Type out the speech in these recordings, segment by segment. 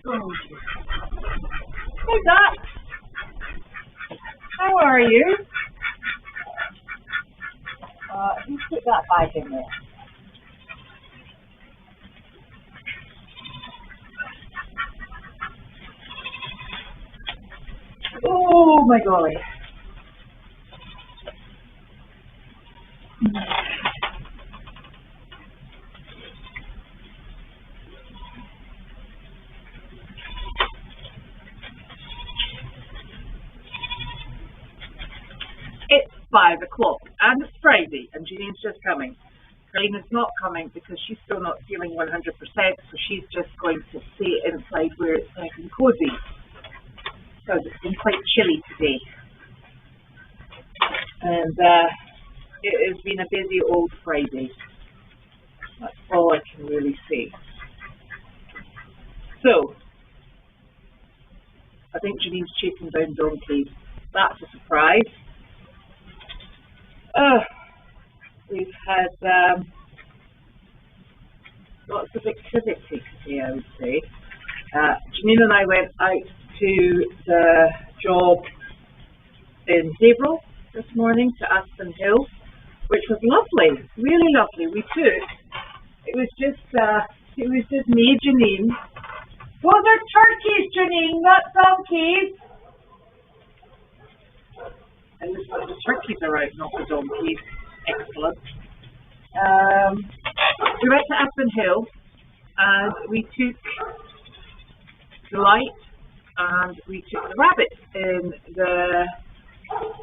Oh. Hey, Doc. How are you? Who put that bag in there? Oh, my golly. It's 5 o'clock and it's Friday and Janine's just coming. Janine's not coming because she's still not feeling 100%, so she's just going to stay inside where it's nice and cozy. Because it's been quite chilly today. And it has been a busy old Friday. That's all I can really say. So, I think Janine's chasing down donkeys. That's a surprise. We've had lots of activity today, I would say. Janine and I went out to the job in Haverhill this morning to Aspen Hill, which was lovely, really lovely. It was just me, Janine. Those are turkeys, Janine, not donkeys. And the turkeys are out, not the donkeys. Excellent. We went to Aspen Hill and we took the light and we took the rabbit in the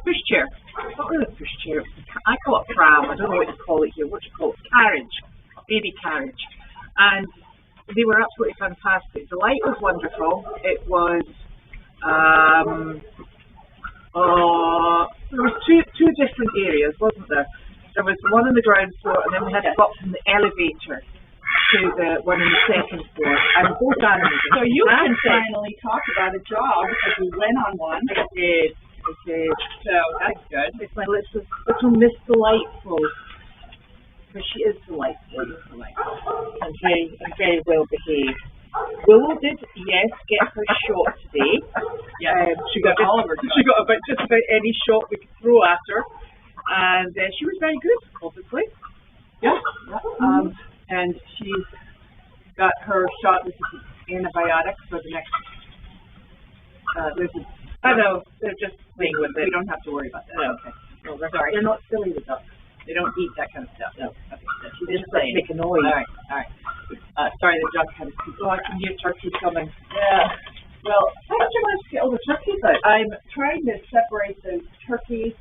pushchair. It's not really a pushchair, I call it pram, I don't know what you call it here. What do you call it? Carriage, a baby carriage. And they were absolutely fantastic. The light was wonderful. It was there was two different areas, wasn't there? There was one on the ground floor, and then we had to go up from the elevator to the one on the second floor. And both animals. So you can finally talk about a job because we went on one. I did. So that's good. It's my little Miss Delightful. Because she is delightful, and very well behaved. Willow did, yes, get her shot today. Yeah, she got all of her. She got just about any shot we could throw at her, and she was very good, obviously. Yeah. And she's got her shot with antibiotics for the next. I know they're just playing with it. We don't have to worry about that. No. Okay. No, sorry. They're not silly, the ducks. They don't eat that kind of stuff. No. Okay. They just make a noise. All right. Sorry, the duck had a scoop. Oh, I can hear turkeys coming. Yeah. Well, how did you manage to get all the turkeys out? I'm trying to separate the turkeys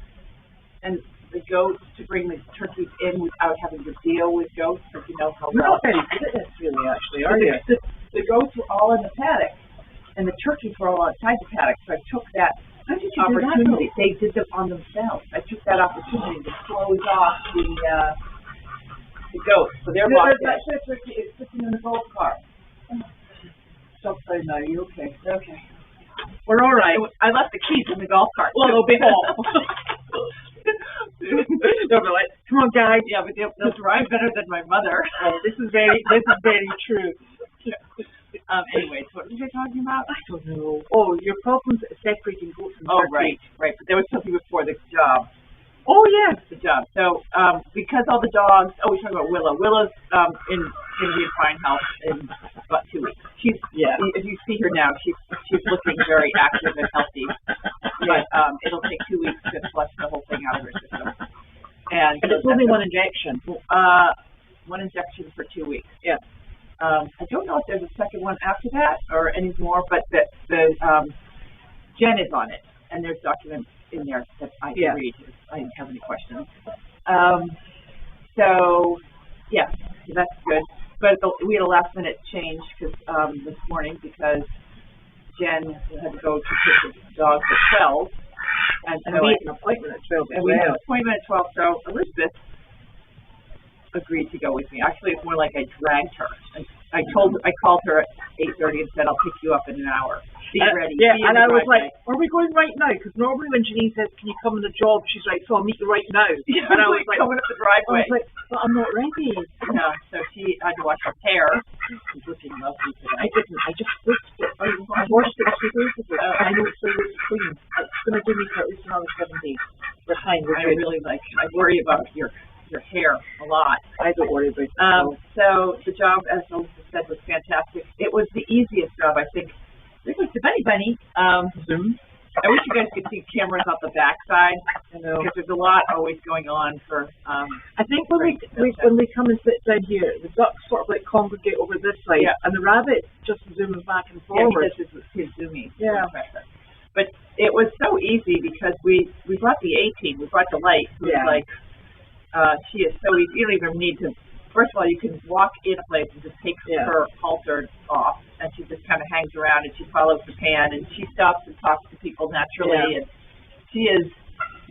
and the goats to bring the turkeys in without having to deal with goats, because you know how You're well. not very good at this, really, actually, are you? The goats were all in the paddock, and the turkeys were all outside the paddock, so I took that How did you opportunity. do that? They did them on themselves. I took that opportunity to close off the goats. So they're locked in. That turkey is sitting in the golf cart. Stop saying that. Are you okay? Okay. We're all right. I left the keys in the golf cart. Well, they'll be home. They'll be like, come on, guys. Yeah, but they'll drive better than my mother. This is very true. Anyways, what was I talking about? I don't know. Oh, your problems separating goats and turkeys. Right. But there was something before the job. Oh, yes. The job. So, because all the dogs, we're talking about Willow. Willow's going to be in fine health in about 2 weeks. If you see her now, she's looking very active and healthy. But it'll take 2 weeks to flush the whole thing out of her system. And it's only one injection. One injection for 2 weeks. Yeah. I don't know if there's a second one after that or any more, but the Jen is on it, and there's documents in there that I can read if I have any questions. So that's good. But we had a last minute change this morning because Jen had to go to pick the dogs at 12. And we had an appointment at 12. And we had an appointment at 12, so Elizabeth agreed to go with me. Actually, it's more like I dragged her. And I called her at 8:30 and said, I'll pick you up in an hour. Be ready. Yeah, and I was like, are we going right now? Because normally when Janine says, can you come on the job, she's like, so I'll meet you right now. Yeah, and I was like, coming up the driveway. I was like, but I'm not ready. No, so she had to wash her hair. She's looking lovely today. I just switched it really like, I worry about your hair a lot. I don't worry about it. So the job, as Melissa said, was fantastic. It was the easiest job, I think. It was the Bunny. Zoom. I wish you guys could see cameras off the backside, because there's a lot always going on for. I think when we come and sit down here, the ducks sort of like congregate over this side, and the rabbit just zooms back and forward. Yeah, because his zooming. Yeah. But it was so easy because we brought the 18, we brought the light. Who's like, she is so easy. You don't even need to. First of all, you can walk in a place and just take her halter off, and she just kind of hangs around and she follows the pan and she stops and talks to people naturally, and she is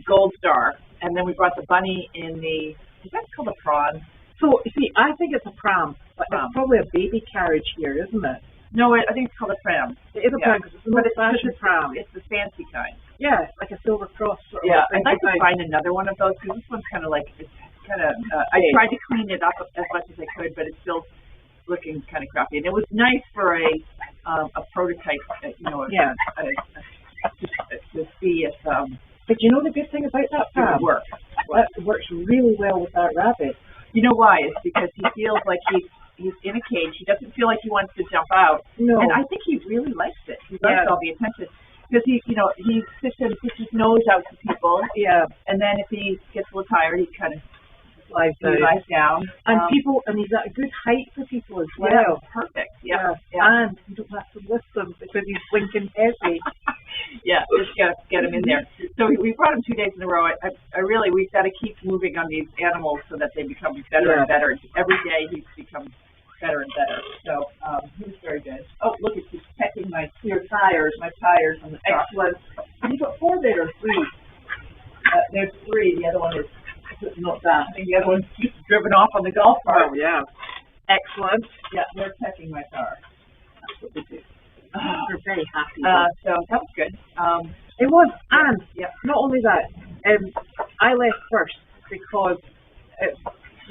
gold star. And then we brought the bunny in the, is that called a prawn? So, see, I think it's a pram, but it's probably a baby carriage here, isn't it? No, I think it's called a pram. It is a pram because it's an old-fashioned pram. It's the fancy kind. Yeah, it's like a silver cross. Sort of I'd like to find another one of those because this one's kind of like, it's kind of, I tried to clean it up as much as I could, but it's still looking kind of crappy. And it was nice for a prototype, to see if. But you know the good thing about that pram? It works. It works really well with that rabbit. You know why? It's because he feels like he's in a cage. He doesn't feel like he wants to jump out. No. And I think he really likes it. He likes all the attention. Because he sits and puts his nose out to people. Yeah. And then if he gets a little tired, he kind of lies down. And and he's at a good height for people as well. Yeah, perfect. Yeah. And you don't have to lift him because he's blinking heavy. Just get him in there. So we brought him 2 days in a row. I really, we've got to keep moving on these animals so that they become better and better. Every day he's become better and better. So he was very good. Oh, look, he's checking my tires on the truck. Excellent. And you've got 4 there or 3? There's 3. The other one is not that. I think the other one's just driven off on the golf cart. Oh, yeah. Excellent. Yeah, they're checking my car. That's what we do. We're very happy. So that was good. It was, and not only that, I left first because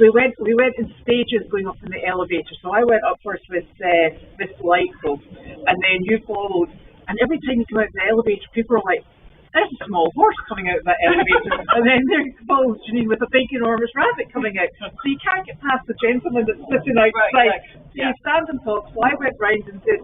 we went in stages going up in the elevator. So I went up first with Miss Delightful, and then you followed. And every time you come out of the elevator, people are like, "There's a small horse coming out of that elevator," and then there's Janine with a big enormous rabbit coming out. So you can't get past the gentleman that's sitting outside. So you stand and talk. So I went round and did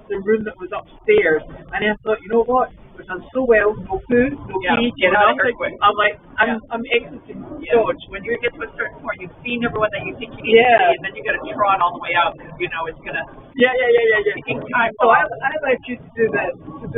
the room that was upstairs, and then I thought, you know what? We've done so well. No food, no tea, nothing. I'm like, I'm exiting Dodge. When you get to a certain point, you've seen everyone that you think you need to see, and then you got to trot all the way out because you know it's gonna. Taking time. So I left you to do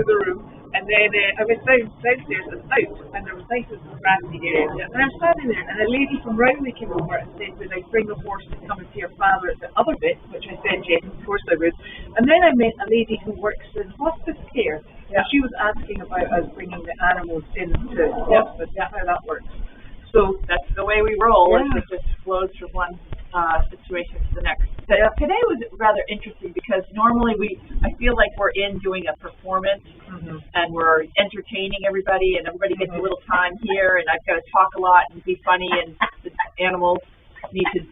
the room. And then I went downstairs and out, and there was nice and grassy area. And I'm standing there, and a lady from Rowley came over and said, "Would I bring the horse to come and see her father at the other bit?" Which I said, yes, of course I would. And then I met a lady who works in hospice care, and she was asking about us bringing the animals into hospice, how that works. So that's the way we roll. It just flows from one situation to the next. Today was rather interesting because normally I feel like we're in doing a performance and we're entertaining everybody and everybody gets a little time here and I've got to talk a lot and be funny and the animals need to.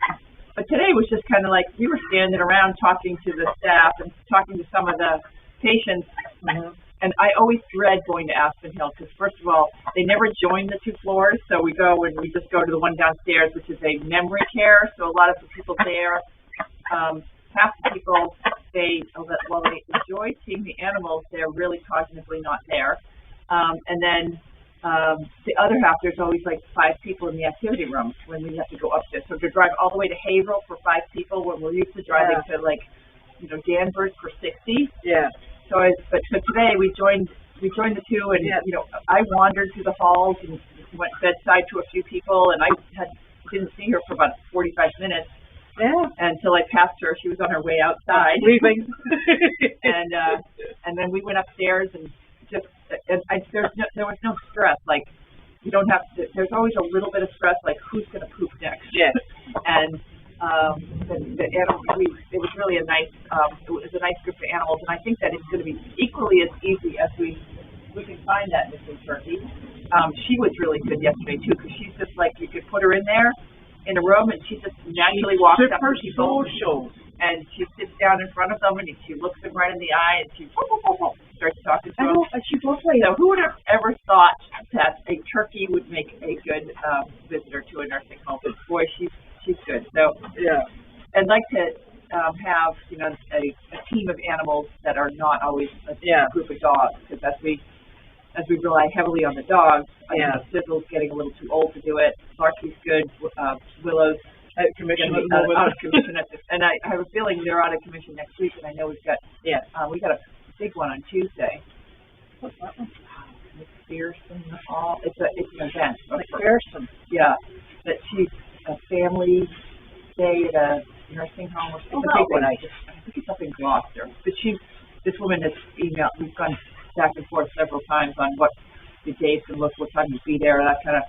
But today was just kind of like we were standing around talking to the staff and talking to some of the patients. And I always dread going to Aspen Hill because, first of all, they never join the 2 floors. So we just go to the one downstairs, which is a memory care. So a lot of the people there, half the people, while they enjoy seeing the animals, they're really cognitively not there. And then the other half, there's always like 5 people in the activity room when we have to go upstairs. So to drive all the way to Haverhill for 5 people when we're used to driving to Danvers for 60. Yeah. So today we joined the 2 and I wandered through the halls and went bedside to a few people and I didn't see her for about 45 minutes. Yeah. Until I passed her, she was on her way outside leaving. and then we went upstairs and there was no stress. Like you don't have to. There's always a little bit of stress, like who's going to poop next. Yes. And the animals, it was really a nice group of animals, and I think that it's going to be equally as easy as we can find that missing turkey. She was really good yesterday too, because she's just like you could put her in there in a room, and she just naturally walks up to people, and she sits down in front of them, and she looks them right in the eye, and she's starts talking to I him. know, she's lovely. So who would have ever thought that a turkey would make a good visitor to a nursing home? But boy, she's good. So Yeah. I'd like to have, you know, a team of animals that are not always a group of dogs, because as we rely heavily on the dogs, I know Sizzle's getting a little too old to do it. Larky's good. Willow's out of commission. Out of commission, and I have a feeling they're out of commission next week. And I know we've got we got a big one on Tuesday. What's that one? McPherson Hall. It's an event. McPherson. Yeah, that she's a family day at a nursing home. It's a big one. I think it's up in Gloucester. But this woman has emailed. We've gone back and forth several times on what the days and look, what time to be there, that kind of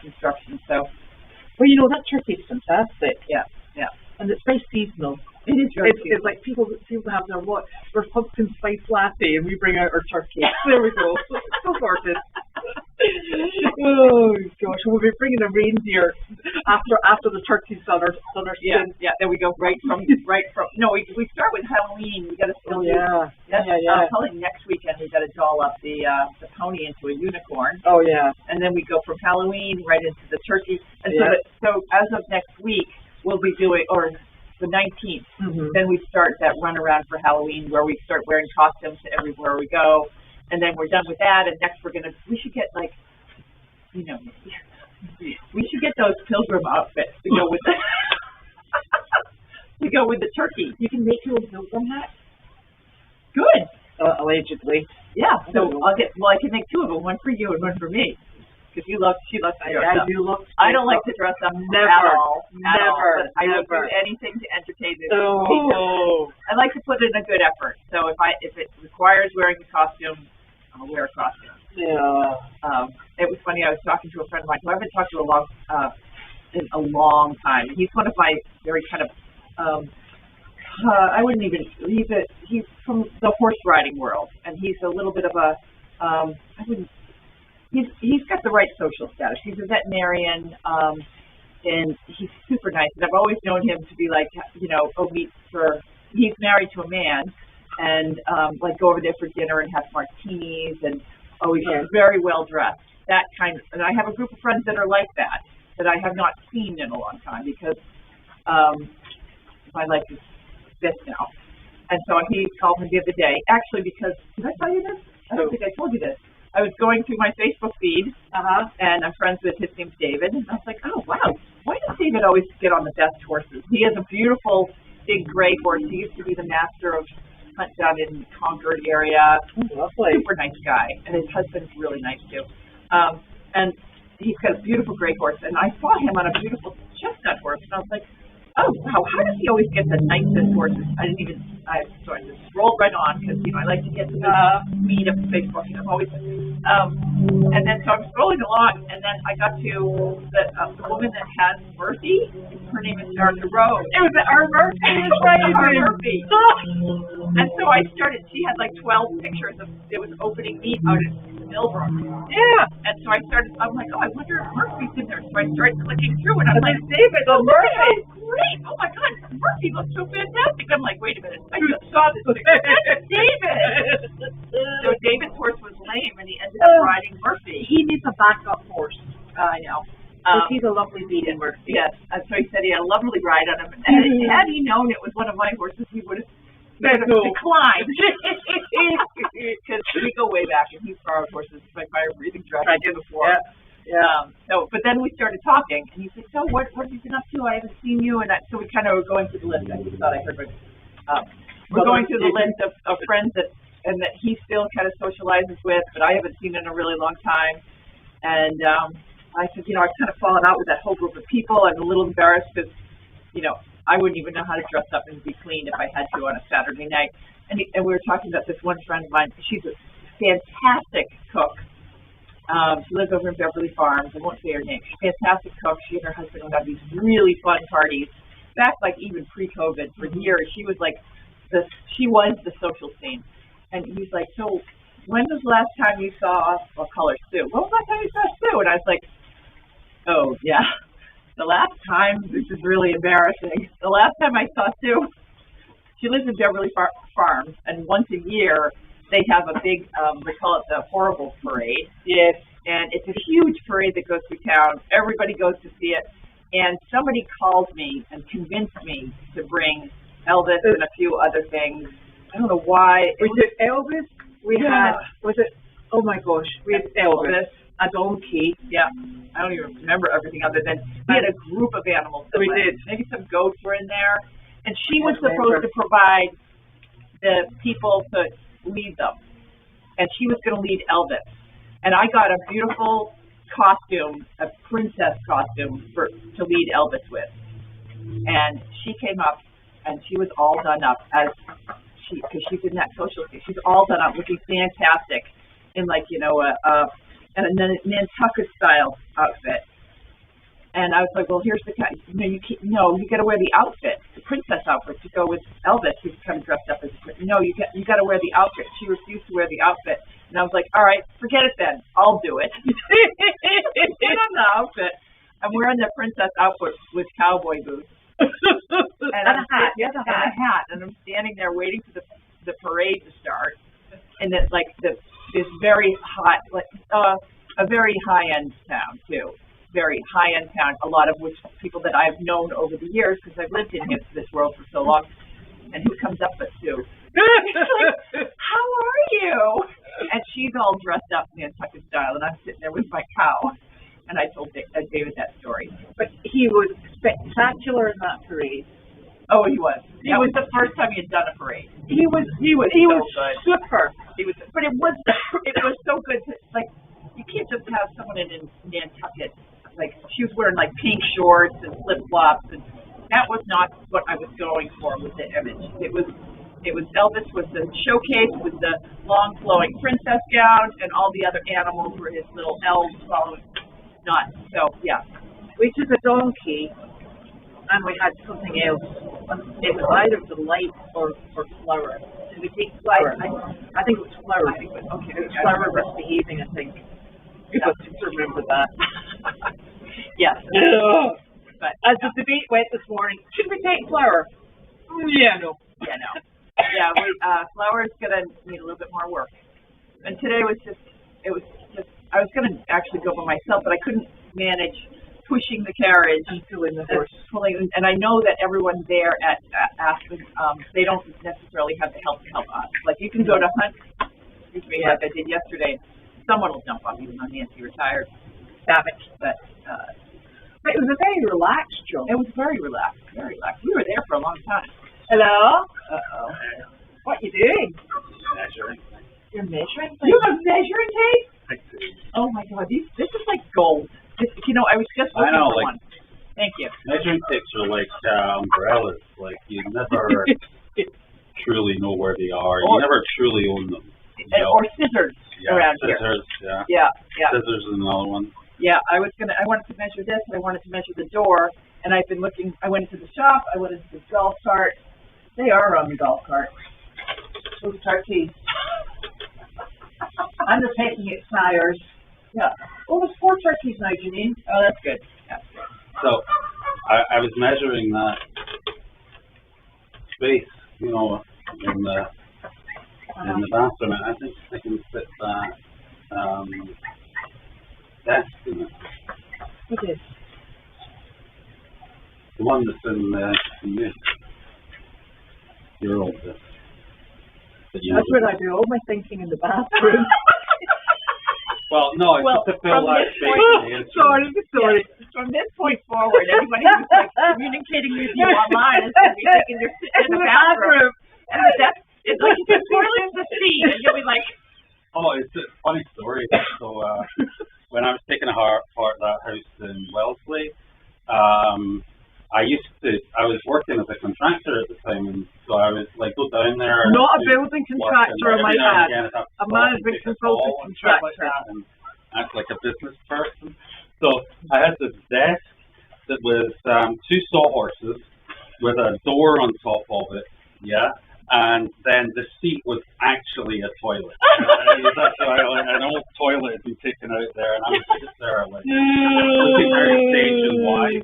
instruction. So, well, you know, that turkey's fantastic. Yeah. And it's very seasonal. It is very seasonal. It's like people have their pumpkin spice latte, and we bring out our turkey. There we go. So sorted. Oh gosh, we'll be bringing a reindeer after the turkey's done our skin. Yeah. Then we go right from. No, we start with Halloween. We got to still probably next weekend we got to doll up the pony into a unicorn. Oh yeah. And then we go from Halloween right into the turkey. And so as of next week we'll be doing, or the 19th. Then we start that run around for Halloween where we start wearing costumes everywhere we go. And then we're done with that, and next we should get, like, you know, we should get those pilgrim outfits to go with the turkey. You can make your own pilgrim hat? Good. Allegedly. Yeah. So I can make two of them, one for you and one for me. Because she loves to dress up. I don't like to dress up at all. Never. But I will do anything to entertain this. Oh. I like to put in a good effort. So if it requires wearing a costume, I'll wear a costume. Yeah. It was funny. I was talking to a friend of mine who I haven't talked to in a long time. He's one of my very kind of he's from the horse riding world, and he's a little bit of a He's got the right social status. He's a veterinarian, and he's super nice. And I've always known him to be like, you know, he's married to a man, and like go over there for dinner and have martinis, and he's very well dressed. That kind of, and I have a group of friends that are like that I have not seen in a long time because my life is this now. And so he called me the other day, actually, because did I tell you this? I don't think I told you this. I was going through my Facebook feed, and I'm friends with, his name's David, and I was like, oh, wow, why does David always get on the best horses? He has a beautiful, big gray horse. He used to be the master of hunt down in Concord area. Lovely. Super nice guy, and his husband's really nice, too. And he's got a beautiful gray horse, and I saw him on a beautiful chestnut horse, and I was like, oh, wow, how does he always get the nicest horses? So I just scrolled right on because, you know, I like to get to the meat of Facebook, and I'm always, and then so I'm scrolling along, and then I got to the woman that has Murphy. Her name is Erica Rose. It was our Murphy. It's right, our Murphy. And so I started, she had like 12 pictures of, it was opening meat out in Millbrook. Yeah. And so I'm like, oh, I wonder if Murphy's in there. So I started clicking through, and I'm like, David, Murphy. Great! Oh my God, Murphy looks so fantastic. I'm like, wait a minute, I just saw this picture. That's David. So David's horse was lame, and he ended up riding Murphy. He needs a backup horse. I know. He's a lovely beat in Murphy. Yes, and so he said he had a lovely ride on him. And had he known it was one of my horses, he would have declined. Because we go way back, and he's borrowed horses. It's my fire breathing truck. I did before. Yeah. But then we started talking, and he said, "So what have you been up to? I haven't seen you." And so we kind of were going through the list. I just thought I heard. We're going through the list of friends that he still kind of socializes with, but I haven't seen in a really long time. And I said, you know, I've kind of fallen out with that whole group of people. I'm a little embarrassed because, you know, I wouldn't even know how to dress up and be clean if I had to on a Saturday night. And we were talking about this one friend of mine. She's a fantastic cook. She lives over in Beverly Farms. I won't say her name. She's a fantastic cook. She and her husband would have these really fun parties. Back like even pre-COVID, for years, she was the social scene. And he's like, so when was the last time you saw, I'll call her Sue. When was the last time you saw Sue? And I was like, oh yeah, the last time, this is really embarrassing. The last time I saw Sue, she lives in Beverly Farms, and once a year they have a big, they call it the Horrible Parade. Yes. And it's a huge parade that goes through town. Everybody goes to see it. And somebody called me and convinced me to bring Elvis and a few other things. I don't know why. Was it Elvis? We had, was it, oh my gosh, we had Elvis, a donkey. Yeah. I don't even remember everything other than we had a group of animals. We did. Maybe some goats were in there. And she was supposed to provide the people to lead them. And she was going to lead Elvis. And I got a beautiful costume, a princess costume to lead Elvis with. And she came up and she was all done up because she's in that social thing. She's all done up looking fantastic in like, you know, a Nantucket style outfit. And I was like, well, here's the kind. You got to wear the outfit, the princess outfit, to go with Elvis, who's kind of dressed up as a princess. No, you got to wear the outfit. She refused to wear the outfit, and I was like, all right, forget it then. I'll do it. Put on the outfit. I'm wearing the princess outfit with cowboy boots and a hat. And a hat, and I'm standing there waiting for the parade to start, and it's like this very high, like a very high end town too. Very high-end town, a lot of which people that I've known over the years because I've lived in this world for so long. And who comes up but Sue? Like, how are you? And she's all dressed up Nantucket style, and I'm sitting there with my cow. And I told David that story. But he was spectacular in that parade. Oh, he was. That was the first time he had done a parade. He was super. But it was so good. Like, you can't just have someone in Nantucket. Like, she was wearing like pink shorts and flip flops, and that was not what I was going for with the image. It was Elvis was the showcase with the long flowing princess gown, and all the other animals were his little elves following. Not so, yeah. We took a donkey, and we had something else. It was either Delight or Flower. Did we take Flower? I think it was Flower. Okay, it was Flower misbehaving, I think. If I just remember that. Yes. But as the debate went this morning, should we take Flower? Yeah, no. Yeah, Flower is gonna need a little bit more work. And today was just I was gonna actually go by myself, but I couldn't manage pushing the carriage and pulling the horse, and I know that everyone there at Aspen, they don't necessarily have the help to help us. Like, you can go to hunt, like I did yesterday. Someone will jump on, even though Nancy retired. Savage, but it was a very relaxed job. It was very relaxed, very relaxed. We were there for a long time. Hello? Uh-oh. What you doing? Measuring. You're measuring? You have a measuring tape? I see. Oh my God, this is like gold. I was just looking for one. Thank you. Measuring tapes are like umbrellas. Like, you never truly know where they are. You never truly own them. Or scissors around scissors, here. Yeah. Scissors is another one. Yeah, I wanted to measure this, and I wanted to measure the door, and I've been looking, I went into the shop, I went into the golf cart. They are on the golf cart. Those ChatTea. I'm just taking it sires. Yeah. Oh, there's 4 ChatTeas now, Janine. Oh, that's good. Yeah. So, I was measuring that space, in the bathroom, and I think I can fit that desk in it. What is? The one that's in this. Your old desk. That's where I do all my thinking in the bathroom. Well, no, it's just to fill that space. Sorry. Yeah. From this point forward, anybody who's like communicating with you online is going to be thinking you're sitting in the bathroom. And the desk is like the toilet's the seat, and you'll be like, oh, it's a funny story. So when I was taking apart that house in Wellesley, I was working as a contractor at the time, and so I was like go down there. Not a building contractor, I might add. A management consultant contractor. And act like a business person. So I had this desk that was 2 sawhorses with a door on top of it. Yeah. And then the seat was actually a toilet. It was actually an old toilet had been taken out there, and I was just there like looking very stage and wide,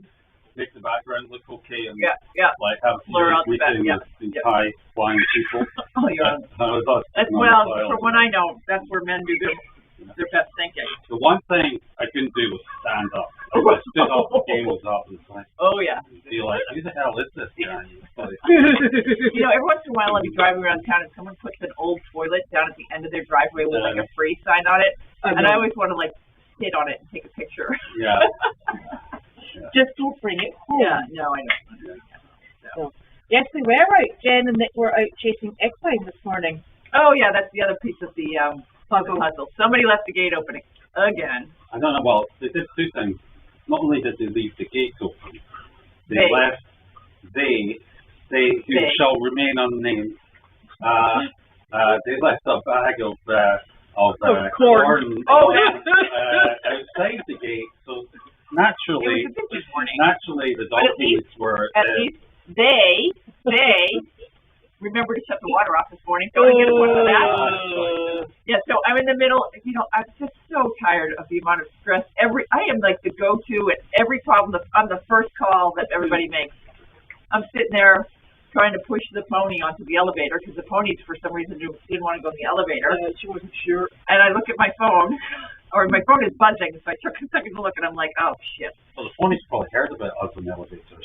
make the background look okay, and like have blur out the back, these high flying people. Oh, you're on. Well, from what I know, that's where men do their best thinking. The one thing I couldn't do was stand up. If I stood up, the game was up. It's like, oh yeah. Be like, who the hell is this guy? Like, Every once in a while I'll be driving around town and someone puts an old toilet down at the end of their driveway with like a free sign on it, and I always want to like sit on it and take a picture. Yeah. Just don't bring it home. Yeah, no, I know. So, yes, we were out. Jen and Nick were out chasing equine this morning. Oh yeah, that's the other piece of the puzzle. Somebody left the gate open again. I don't know. Well, they did two things. Not only did they leave the gate open, they left. They who shall remain unnamed. They left a bag of corn outside the gate. So naturally, the donkeys were. At least they remember to shut the water off this morning, so I get one of that. Yeah, so I'm in the middle. I'm just so tired of the amount of stress. I am like the go-to at every problem. I'm the first call that everybody makes. I'm sitting there trying to push the pony onto the elevator because the ponies, for some reason, didn't want to go in the elevator. She wasn't sure. And I look at my phone, or my phone is buzzing, so I took a second to look, and I'm like, oh, shit. Well, the ponies probably heard about us in elevators.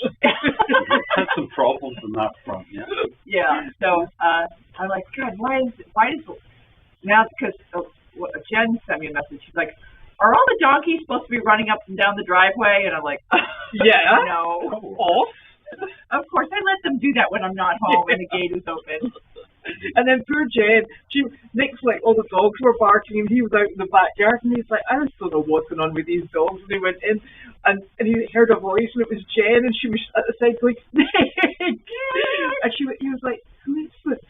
Had some problems on that front, yeah. Yeah, so I'm like, God, why does now, because Jen sent me a message. She's like, are all the donkeys supposed to be running up and down the driveway? And I'm like, yeah. No. Oh. Of course, I let them do that when I'm not home and the gate is open. And then poor Jen, Nick's like, all the dogs were barking, and he was out in the backyard, and he's like, I just don't know what's going on with these dogs. And he went in, and he heard a voice, and it was Jen, and she was at the side going, Nick! And he was like, who is this?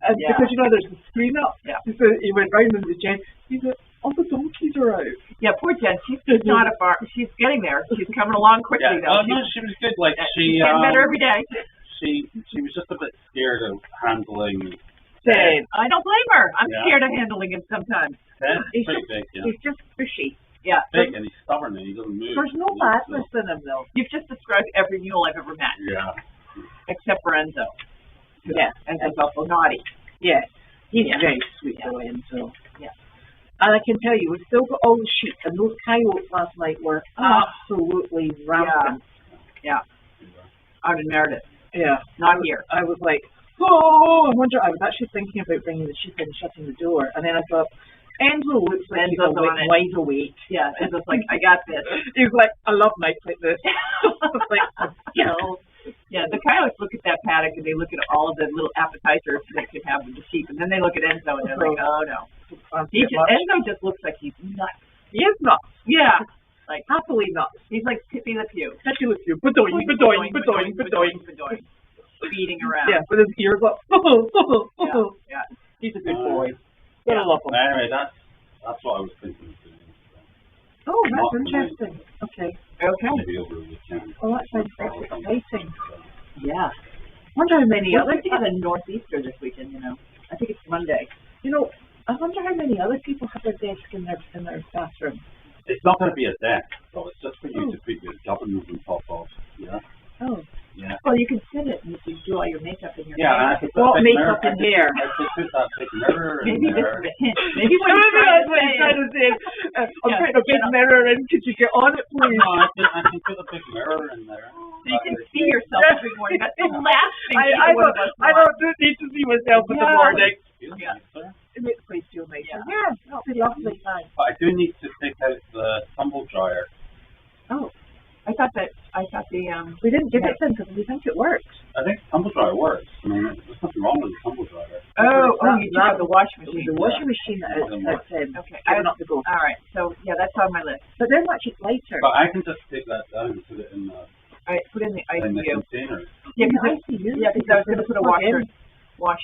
And because, there's a screen up. Yeah. So he went round into Jen. He said, all the donkeys are out. Yeah, poor Jen. She's not a bar. She's getting there. She's coming along quickly, though. Oh, no, she was good. Like, she's getting better every day. She was just a bit scared of handling. Same. I don't blame her. I'm scared of handling him sometimes. He's pretty big, yeah. He's just pushy. Yeah. Big, and he's stubborn, and he doesn't move. There's no badness in him, though. You've just described every mule I've ever met. Yeah. Except for Enzo. Yeah. Enzo's also naughty. Yeah. He's very sweet, though, Enzo. Yeah. And I can tell you, we've still got all the sheep, and those coyotes last night were absolutely rampant. Yeah. Out in Meredith. Yeah. Not here. I was like, oh, I was actually thinking about bringing the sheep in and shutting the door, and then I thought, Enzo looks like he's wide awake. Yeah, Enzo's like, I got this. He's like, I love nights like this. Like, Yeah, the coyotes look at that paddock and they look at all of the little appetizers they could have with the sheep, and then they look at Enzo and they're like, oh no. Enzo just looks like he's nuts. He is nuts. Yeah. Like, happily nuts. He's like Tippy the Pew. Tippy the Pew. Bedoing. Beating around. Yeah, with his ears up. Yeah. He's a good boy. Gotta love him. Anyway, that's what I was thinking of doing. Oh, that's interesting. Okay. Maybe over the weekend. Oh, that sounds very exciting. Yeah. I wonder how many other people have a Northeaster this weekend, I think it's Monday. I wonder how many other people have a desk in their bathroom. It's not going to be a desk, so it's just for you to put your governors on top of. Yeah. Oh. Yeah. Well, you can sit it and you can do all your makeup in your hair. Yeah, I could put makeup in hair. I could put that big mirror in Maybe there. This is a hint. Maybe what he's trying to say. I'm putting a big mirror in. Could you get on it, please? No, I can put a big mirror in there. So you can see yourself every morning. That's the last thing I don't need to see myself in the morning. Yeah. It makes the place feel nicer. Yeah, that'll be lovely. But I do need to take out the tumble dryer. Oh. I thought the we didn't give it then because we think it works. I think the tumble dryer works. I mean, there's nothing wrong with the tumble dryer. You took out the washing machine. The washing machine that is okay. I not to go. All right. So that's on my list. But they're much lighter. But I can just take that down and put it in the. All right, put it in the ICU. In the container. Yeah, because I was going to put a washer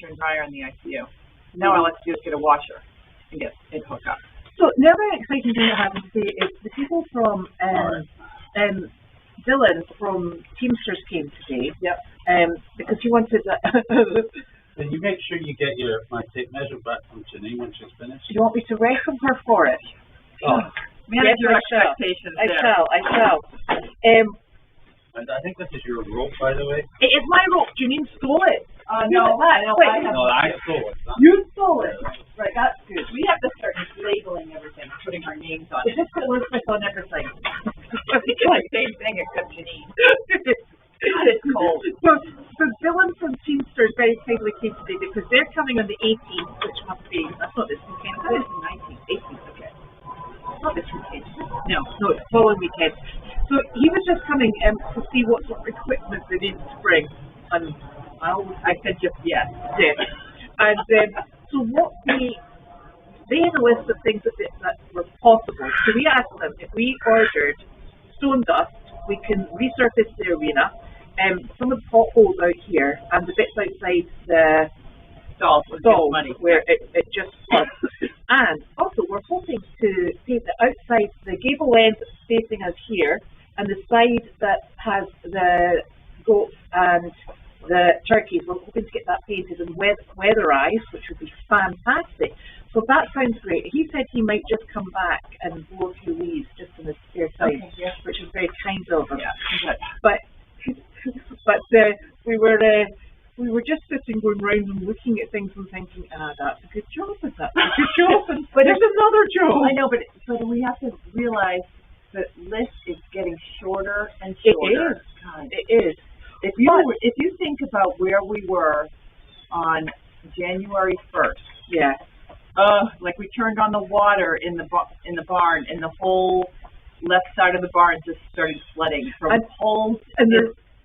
and dryer in the ICU. Now all I have to do is get a washer and get it hooked up. So another exciting thing that happened today is the people from Dylan from Teamsters came today. Yep. Because he wanted Can you make sure you get my tape measure back from Janine when she's finished? You want me to welcome her for it? Oh. Manage your expectations. I shall. And I think this is your rope, by the way. It is my rope. Janine stole it. No, I have. No, I stole it. You stole it. Right, that's good. We have to start labeling everything, putting our names on it. Just put Elizabeth on everything. It's like same thing except Janine. God, it's cold. So Dylan from Teamsters very kindly came today because they're coming on the 18th, which must be, that's not this weekend, that is the 19th, 18th, okay. It's not this weekend. No, it's the following weekend. So he was just coming to see what sort of equipment they need to bring. And I said just yes. Yeah. And so what they had a list of things that were possible. So we asked them if we ordered stone dust, we can resurface the arena, some of the potholes out here and the bits outside the stalls where it just floods. And also we're hoping to paint the outside, the gable end facing us here, and the side that has the goats and the turkeys. We're hoping to get that painted and weatherized, which would be fantastic. So that sounds great. He said he might just come back and blow a few leaves just in his spare time, which is very kind of him. Yeah. But we were just sitting going round and looking at things and thinking, that's a good job, and that's a good job, and but there's another job. I know, but we have to realize the list is getting shorter and shorter. It is. If you think about where we were on January 1st, yeah. Like we turned on the water in the barn, and the whole left side of the barn just started flooding from holes and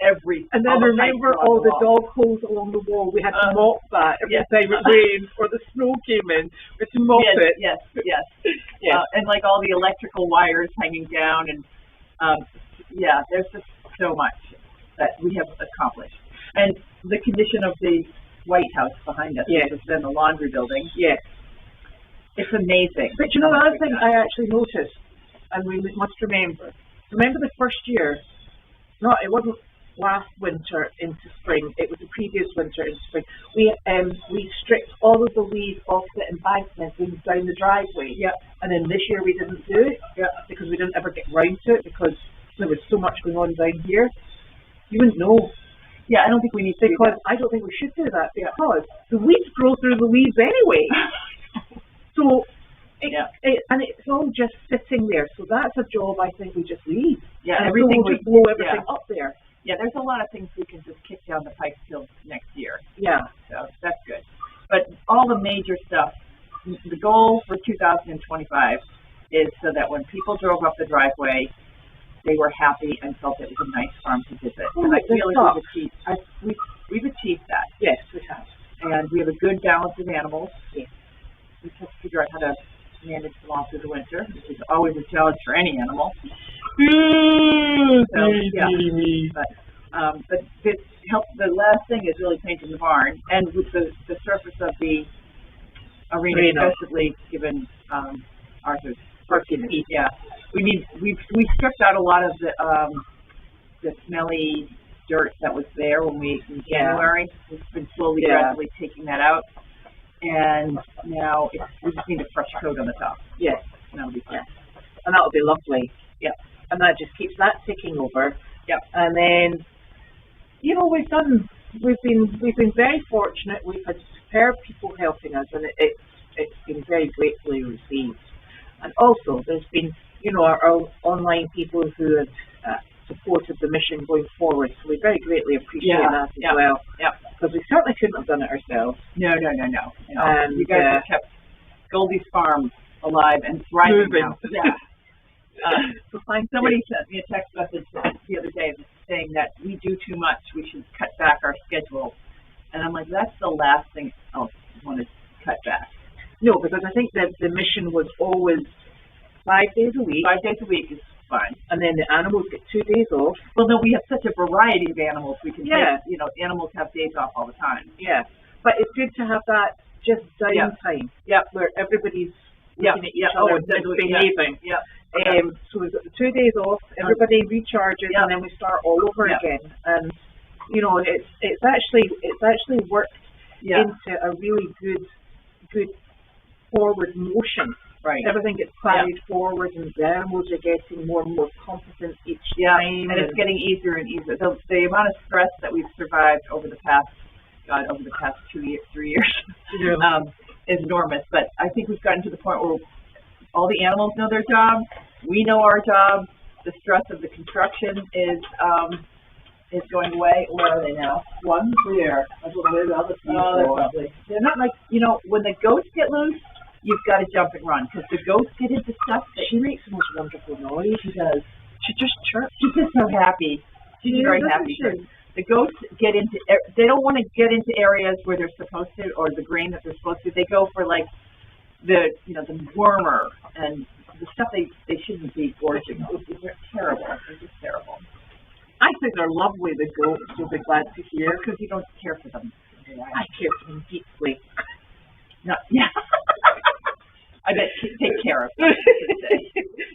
every. And then remember all the dog holes along the wall. We had to mop that every time it rained or the snow came in. We had to mop it. Yes. And like all the electrical wires hanging down, and there's just so much that we have accomplished. And the condition of the White House behind us, which is then the laundry building. Yes. It's amazing. But you know, another thing I actually noticed, and we must remember the first year, it wasn't last winter into spring, it was the previous winter into spring. We stripped all of the leaves off the embankment going down the driveway. Yeah. And then this year we didn't do it because we didn't ever get round to it because there was so much going on down here. You wouldn't know. Yeah, I don't think we need to do that. I don't think we should do that because the weeds grow through the leaves anyway. So, and it's all just sitting there. So that's a job I think we just leave. Yeah, and everything we blow everything up there. Yeah, there's a lot of things we can just kick down the pipe till next year. Yeah. So that's good. But all the major stuff, the goal for 2025 is so that when people drove up the driveway, they were happy and felt it was a nice farm to visit. And I feel like we've achieved that. Yes, we have. And we have a good balance of animals. Yes. We just have to figure out how to manage them all through the winter, which is always a challenge for any animal. But it helps. The last thing is really painting the barn, and with the surface of the arena, especially given Arthur's heat. Yeah, we've stripped out a lot of the smelly dirt that was there when in January. We've been slowly, gradually taking that out, and now we just need a fresh coat on the top. Yes, and that'll be fun. And that'll be lovely. Yeah, and that just keeps that ticking over. Yeah, and then we've been very fortunate. We've had superb people helping us, and it's been very gratefully received. And also, there's been our online people who have supported the mission going forward. So we very greatly appreciate that as well. Yeah, because we certainly couldn't have done it ourselves. No. And you guys have kept Goldy's farm alive and thriving now. Yeah. Somebody sent me a text message the other day saying that we do too much. We should cut back our schedule. And I'm like, that's the last thing I want to cut back. No, because I think that the mission was always 5 days a week. 5 days a week is fine. And then the animals get 2 days off. Well, no, we have such a variety of animals. We can take, animals have days off all the time. Yeah. But it's good to have that just downtime. Yeah. Where everybody's looking at each other and behaving. Yeah. So we've got the 2 days off, everybody recharges, and then we start all over again. And it's actually worked into a really good forward motion. Right. Everything gets carried forward, and the animals are getting more and more competent each time. And it's getting easier and easier. The amount of stress that we've survived over the past God, over the past 3 years, is enormous. But I think we've gotten to the point where all the animals know their job. We know our job. The stress of the construction is going away. Where are they now? One's there. I don't know where the other two are. They're not like, you know, when the goats get loose, you've got to jump and run, because the goats get into stuff that she makes the most wonderful noise. She does. She just chirps. She's just so happy. She's very happy. The goats get into, they don't want to get into areas where they're supposed to, or the grain that they're supposed to. They go for like the, you know, the wormer and the stuff they shouldn't be gorging on. They're terrible. They're just terrible. I think they're lovely, the goats. You'll be glad to hear, because you don't care for them. I care for them deeply. No, yeah. I bet you take care of them.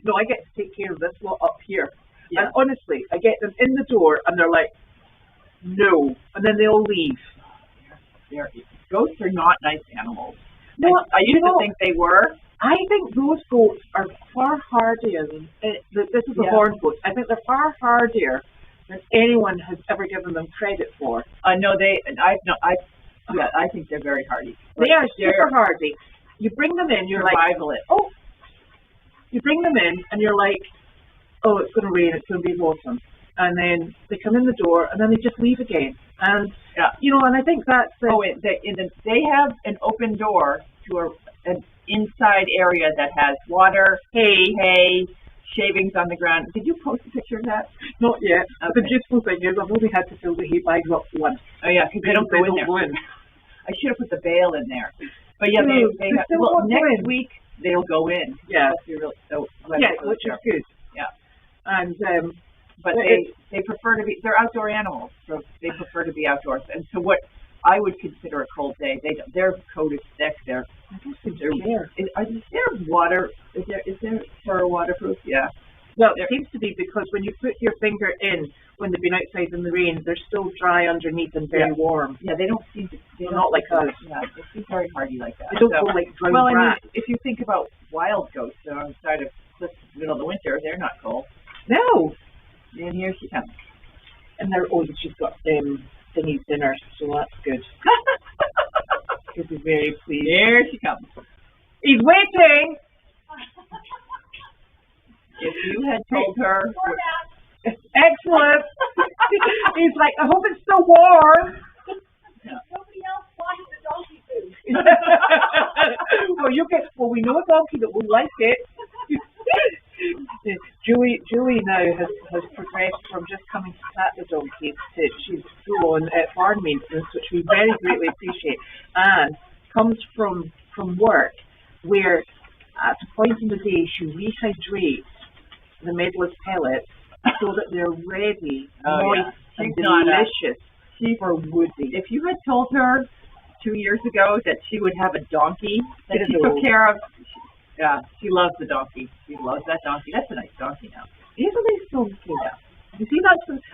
No, I get to take care of this lot up here. Yeah. And honestly, I get them in the door and they're like, no. And then they all leave. Goats are not nice animals. No, I used to think they were. I think those goats are far hardier than, this is the horned goats. I think they're far hardier than anyone has ever given them credit for. No, I think they're very hardy. They are super hardy. You bring them in, you're like, oh, you bring them in and you're like, oh, it's going to rain, it's going to be awesome. And then they come in the door and then they just leave again. And, you know, and I think that's... they have an open door to an inside area that has water, hay, shavings on the ground. Did you post a picture of that? Not yet. Okay. The beautiful thing is I've only had to fill the hay bags up once. Oh, yeah, because they don't go in there. I should have put the bale in there. But yeah, they have, well, next week they'll go in. Yeah, which is good. Yeah, and but they prefer to be, they're outdoor animals, so they prefer to be outdoors. And so what I would consider a cold day, their coat is thick. Is there water? Is there for waterproof? Yeah. Well, it seems to be, because when you put your finger in, when they've been outside in the rain, they're still dry underneath and very warm. Yeah, they don't seem to. They're not like us. Yeah, they seem very hardy like that. They don't go like dry. Well, I mean, if you think about wild goats on the side of the middle of the winter, they're not cold. No. And here she comes. And she's got Denny's dinner, so that's good. She'll be very pleased. Here she comes. He's waiting. If you had told her, excellent. He's like, I hope it's still warm. Nobody else wanted the donkey food. Well, we know a donkey that will like it. Julie now has progressed from just coming to pat the donkey to she's full on farm maintenance, which we very greatly appreciate, and comes from work where at a point in the day she rehydrates the medalist pellets so that they're ready, moist, and delicious for Woody. If you had told her 2 years ago that she would have a donkey that she took care of, she loves the donkey. She loves that donkey. That's a nice donkey now. He's a nice donkey. Yeah. You see,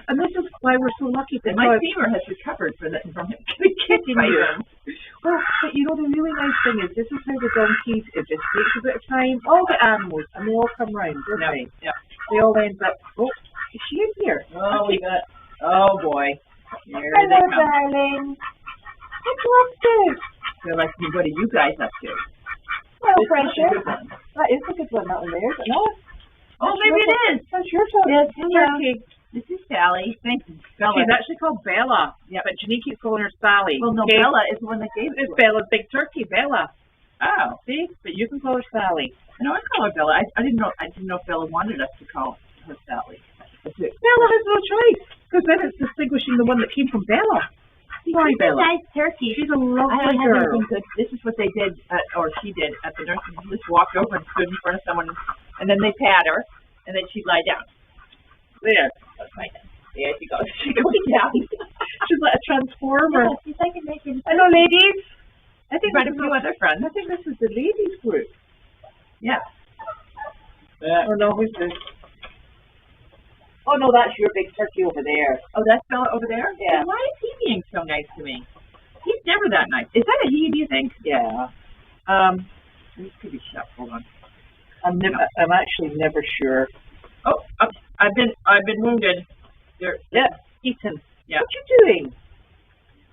and this is why we're so lucky that my femur has recovered from him kicking you. Well, but you know, the really nice thing is, this is how the donkeys, it just takes a bit of time, all the animals, and they all come round, don't they? Yeah. They all end up, is she in here? Oh, boy. Here they come. Darling. What's you up to? They're like, what are you guys up to? Well, precious. That is a good one, that one there, is it not? Oh, maybe it is. That's your turn. Yes, this is Sally. Thanks, Bella. She's actually called Bella. Yeah. But Janine keeps calling her Sally. Well, no, Bella is the one that gave it. It's Bella's big turkey, Bella. Oh, see? But you can call her Sally. No, I call her Bella. I didn't know if Bella wanted us to call her Sally. Bella has no choice, because then it's distinguishing the one that came from Bella. Why, Bella? Nice turkey. She's a lovely girl. This is what they did, or she did at the nursing home. Just walked over and stood in front of someone, and then they pat her, and then she'd lie down. There. That's right. There she goes. She's going down. She's like a transformer. Yeah, she's like making. Hello, ladies. I think a few other friends. I think this is the ladies' group. Yeah. Oh no, who's this? Oh no, that's your big turkey over there. Oh, that's Bella over there? Yeah. And why is he being so nice to me? He's never that nice. Is that a he, do you think? Yeah. This could be shut. Hold on. I'm actually never sure. Oh, I've been wounded. Yeah, Ethan. Yeah. What you doing?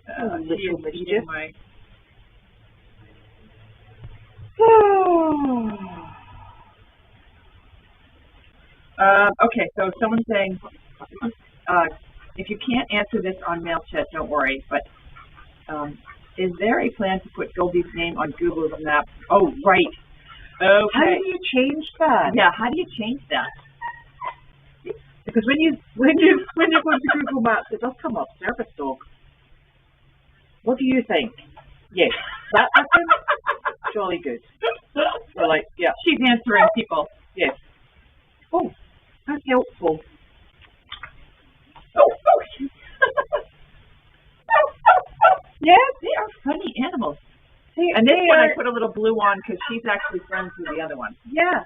Little She is mischief. eating my... Okay, so someone's saying, if you can't answer this on mail chat, don't worry, but is there a plan to put Goldy's name on Google Maps? Oh, right. Okay. How do you change that? Yeah, how do you change that? Because when you go to Google Maps, it does come up service dog. What do you think? Yes, that happened. Jolly good. We're like, yeah, She's answering people. yes. Oh, that's helpful. Yes, they are funny animals. And this They one I are, put a little blue on because she's actually friends with the other one. yeah,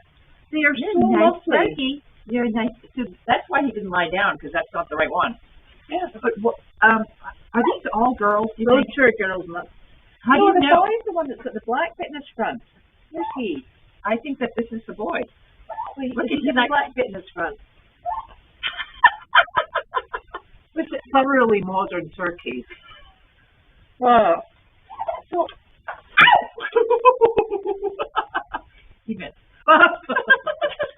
they are You're so nice, lovely. Becky. You're nice. So that's why he didn't lie down, because that's not the right one. Yeah, But are these all girls? Do you those think? two are girls. Not. How do No, you the know? boy's the one that's got the black bit in his front. Where's he? I think that this is the boy. Wait, Look, he's he's got like- the black bit in his front. With the thoroughly modern turkeys. Wow. So, He missed.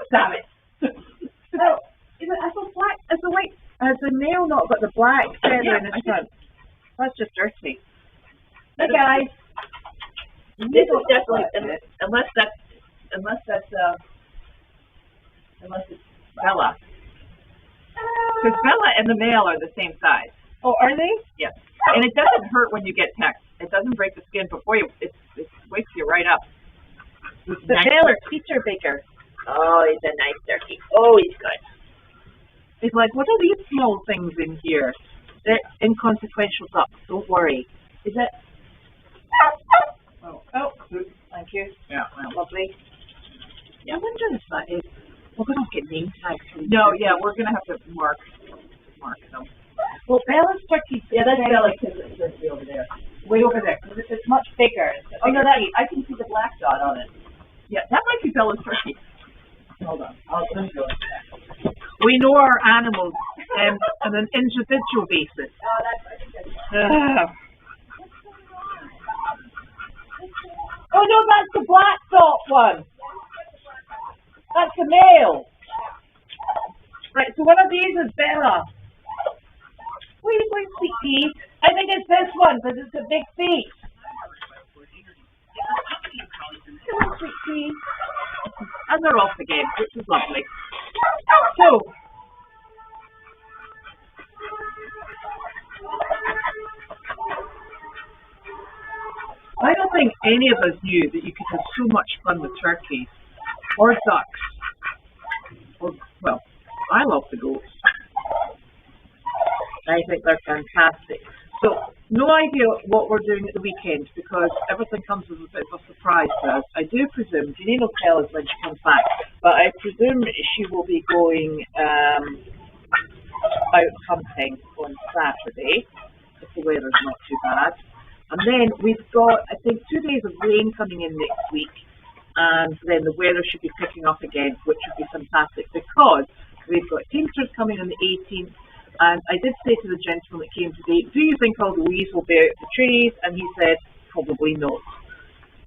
Stop it. so is it as a black, as the white, as the male not got the black feather Yeah, in I his think- front? That's just dirty. Hey guys, this is definitely unless it's Bella, because Bella and the male are the same size. Oh, are they? Yes, and it doesn't hurt when you get text. It doesn't break the skin before you. It wakes you right up. The male or teacher bigger? Oh, he's a nice turkey. Oh, he's good. It's like, what are these small things in here? They're inconsequential ducks. Don't worry. Is it? Oh, thank you. Yeah. Lovely. I wonder if that is. We're going to get name tags from No, yeah, we're gonna have to mark them. Well, Bella's turkey. Yeah, that's Bella because it's turkey over there. Way over there. 'Cause it's much bigger. Oh no, that I can see the black dot on it. Yeah, that might be Bella's turkey. Hold on, let me go. We know our animals on an individual basis. Oh, that's. Oh no, that's the black dot one. That's the male. Right, so one of these is Bella. Where are you going, sweetie? I think it's this one because it's a big feet. Come on, sweetie. And they're off again, which is lovely. So, I don't think any of us knew that you could have so much fun with turkeys or ducks. Or, well, I love the goats. I think they're fantastic. So, no idea what we're doing at the weekend because everything comes as a bit of a surprise to us. I do presume, Janine will tell us when she comes back, but I presume she will be going out hunting on Saturday, if the weather's not too bad. And then we've got, I think, 2 days of rain coming in next week, and then the weather should be picking up again, which would be fantastic because we've got Teamsters coming on the 18th. And I did say to the gentleman that came today, do you think all the leaves will be out of the trees? And he said, probably not.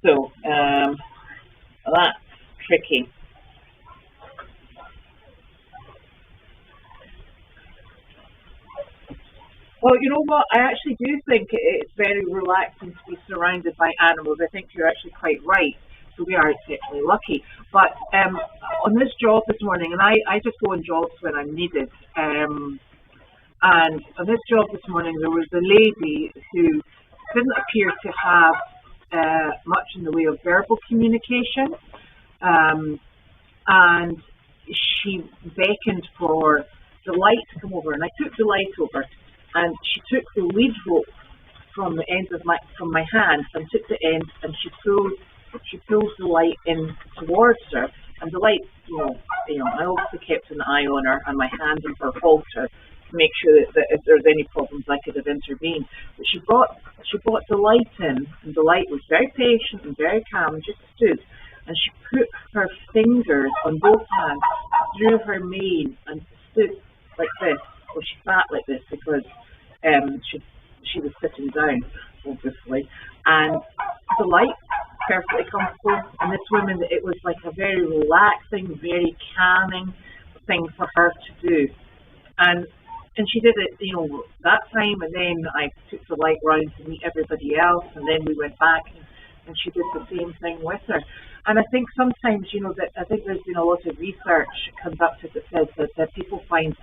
So, that's tricky. Well, you know what? I actually do think it's very relaxing to be surrounded by animals. I think you're actually quite right. So we are exceptionally lucky. But on this job this morning, and I just go on jobs when I'm needed, and on this job this morning, there was a lady who didn't appear to have much in the way of verbal communication. And she beckoned for Delight to come over. And I took Delight over. And she took the lead rope from the end of my hand and took the end and she pulls Delight in towards her. And Delight, you know, I also kept an eye on her and my hand on her halter to make sure that if there's any problems I could have intervened. But she brought Delight in, and Delight was very patient and very calm and just stood. And she put her fingers on both hands through her mane and stood like this. Well, she sat like this because she was sitting down, obviously, and the light perfectly comfortable. And this woman, it was like a very relaxing, very calming thing for her to do. And she did it, you know, that time, and then I took the light round to meet everybody else, and then we went back and she did the same thing with her. And I think sometimes, you know, that I think there's been a lot of research conducted that says that people find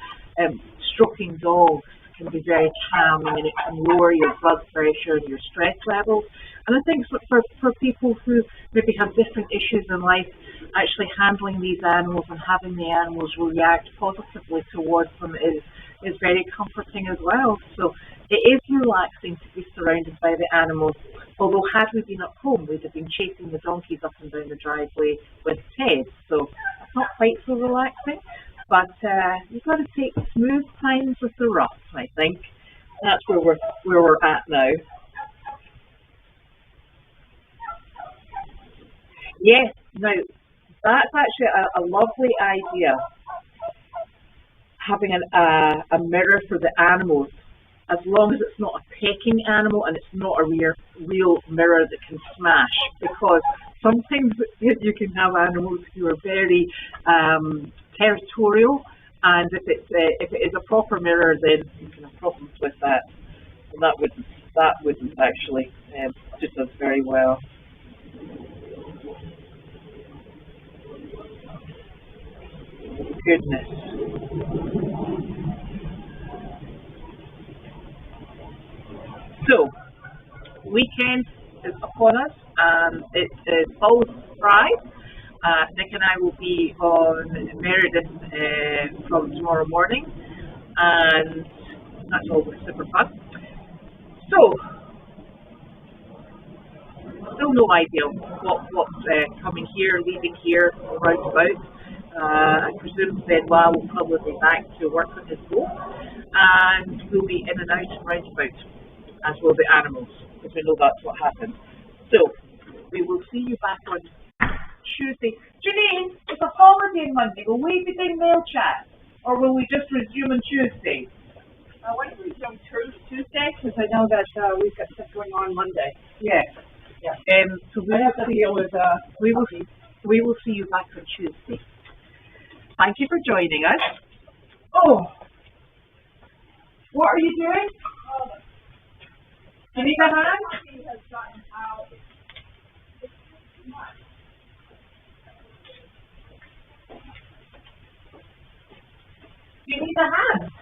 stroking dogs can be very calming, and it can lower your blood pressure and your stress levels. And I think for people who maybe have different issues in life, actually handling these animals and having the animals react positively towards them is very comforting as well. So it is relaxing to be surrounded by the animals. Although had we been at home, we'd have been chasing the donkeys up and down the driveway with Ted. So it's not quite so relaxing. But you've got to take smooth times with the rough, I think. That's where we're at now. Yes, now that's actually a lovely idea. Having a mirror for the animals, as long as it's not a pecking animal and it's not a real mirror that can smash, because sometimes you can have animals who are very territorial, and if it is a proper mirror, then you can have problems with that, and that wouldn't actually suit us very well. Goodness. So, weekend is upon us, and it is Paul's Pride. Nick and I will be on Meredith from tomorrow morning, and that's always super fun. So, still no idea what's coming here, leaving here, or round about. I presume Benoit will probably be back to work on his boat, and we'll be in and out and round about, as will the animals, because we know that's what happens. So, we will see you back on Tuesday. Janine, it's a holiday Monday. Will we be doing mail chat, or will we just resume on Tuesday? Why don't we resume Tuesday? Because I know that we've got stuff going on Monday. Yes. Yeah. So I have to deal with we will see you back on Tuesday. Thank you for joining us. Oh, what are you doing? Do you need a hand? You need a hand?